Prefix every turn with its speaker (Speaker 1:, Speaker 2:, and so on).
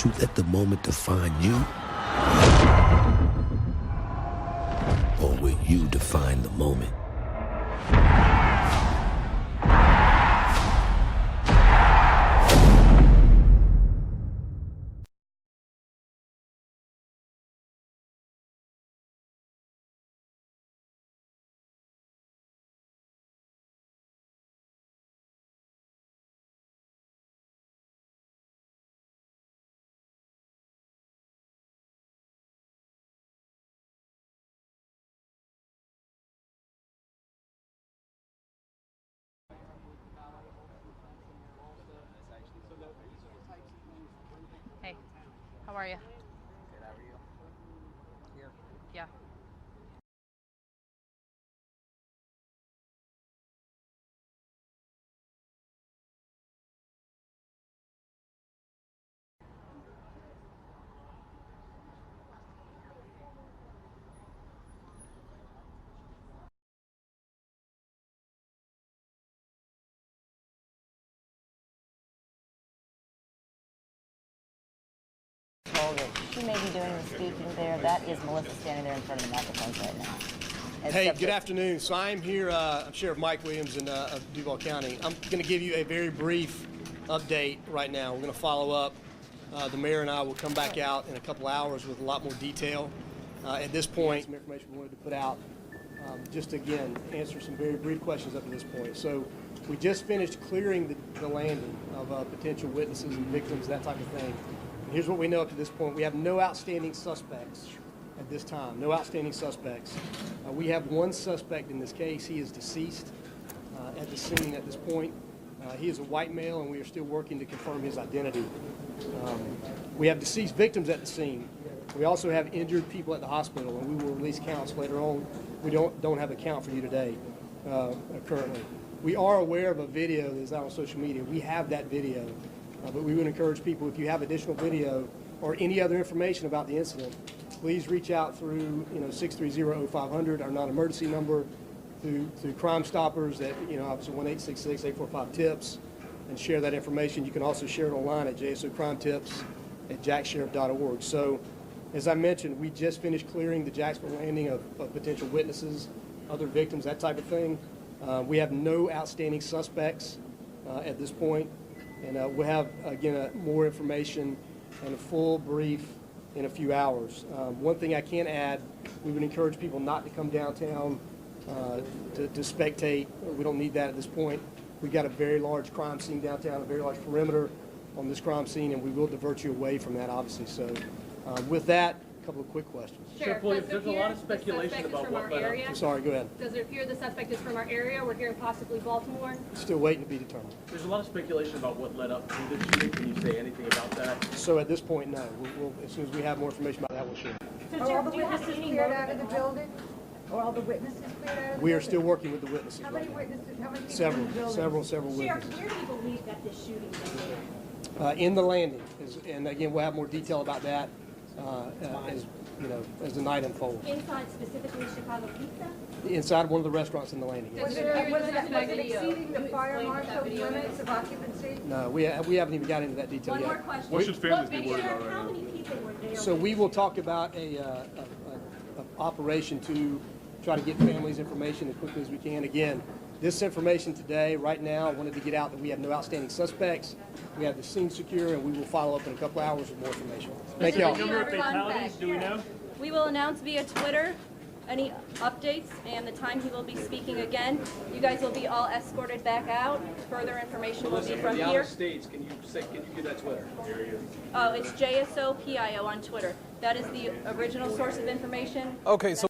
Speaker 1: you let the moment define you? Or will you define the moment?
Speaker 2: Hey, how are you?
Speaker 3: Good, how are you? Here.
Speaker 2: Yeah.
Speaker 4: She may be doing the speaking there. That is Melissa standing there in front of the microphones right now.
Speaker 5: Hey, good afternoon. So I'm here, I'm Sheriff Mike Williams of Duval County. I'm going to give you a very brief update right now. We're going to follow up. The mayor and I will come back out in a couple hours with a lot more detail. At this point, some information we wanted to put out, just to, again, answer some very brief questions up to this point. So we just finished clearing the landing of potential witnesses and victims, that type of thing. And here's what we know up to this point. We have no outstanding suspects at this time, no outstanding suspects. We have one suspect in this case. He is deceased at the scene at this point. He is a white male, and we are still working to confirm his identity. We have deceased victims at the scene. We also have injured people at the hospital, and we will release counts later on. We don't have a count for you today currently. We are aware of a video that is out on social media. We have that video, but we would encourage people, if you have additional video or any other information about the incident, please reach out through 630-0500, our non-emergency number, through Crime Stoppers at obviously 1-866-845-TIPS, and share that information. You can also share it online at JSO Crime Tips at jacksheriff.org. So, as I mentioned, we just finished clearing the Jacksonville landing of potential witnesses, other victims, that type of thing. We have no outstanding suspects at this point, and we'll have, again, more information and a full brief in a few hours. One thing I can add, we would encourage people not to come downtown to spectate. We don't need that at this point. We've got a very large crime scene downtown, a very large perimeter on this crime scene, and we will divert you away from that, obviously. So with that, a couple of quick questions.
Speaker 6: Sure. There's a lot of speculation about what led up.
Speaker 5: Sorry, go ahead.
Speaker 6: Does it appear the suspect is from our area? We're hearing possibly Baltimore.
Speaker 5: Still waiting to be determined.
Speaker 6: There's a lot of speculation about what led up to this shooting. Can you say anything about that?
Speaker 5: So at this point, no. We'll, as soon as we have more information about that, we'll share.
Speaker 7: So are all the witnesses cleared out of the building? Or all the witnesses cleared out of the building?
Speaker 5: We are still working with the witnesses.
Speaker 7: How many witnesses? How many people
Speaker 5: Several
Speaker 7: in the building?
Speaker 5: several
Speaker 8: Sheriff,
Speaker 5: witnesses.
Speaker 8: where do you believe that this shooting began?
Speaker 5: In the landing, and again, we'll have more detail about that as the night unfolds.
Speaker 8: Inside, specifically Chicago Pizza?
Speaker 5: Inside one of the restaurants in the landing.
Speaker 7: Was it exceeding the fire marshal limits of occupancy?
Speaker 5: No, we haven't even got into that detail
Speaker 8: One more
Speaker 5: yet.
Speaker 8: question.
Speaker 9: What should families be worried
Speaker 8: Sheriff,
Speaker 9: about right
Speaker 8: how
Speaker 9: now?
Speaker 8: many people were there?
Speaker 5: So we will talk about a operation to try to get families information as quickly as we can. Again, this information today, right now, I wanted to get out that we have no outstanding suspects. We have the scene secure, and we will follow up in a couple hours with more information. Thank y'all.
Speaker 6: Number of fatalities, do we know?
Speaker 10: We will announce via Twitter any updates and the time he will be speaking again. You guys will be all escorted back out. Further information will be from here.
Speaker 3: States, can you do that Twitter?
Speaker 10: Oh, it's JSOPIO on Twitter. That is the original source of information.
Speaker 9: Okay, so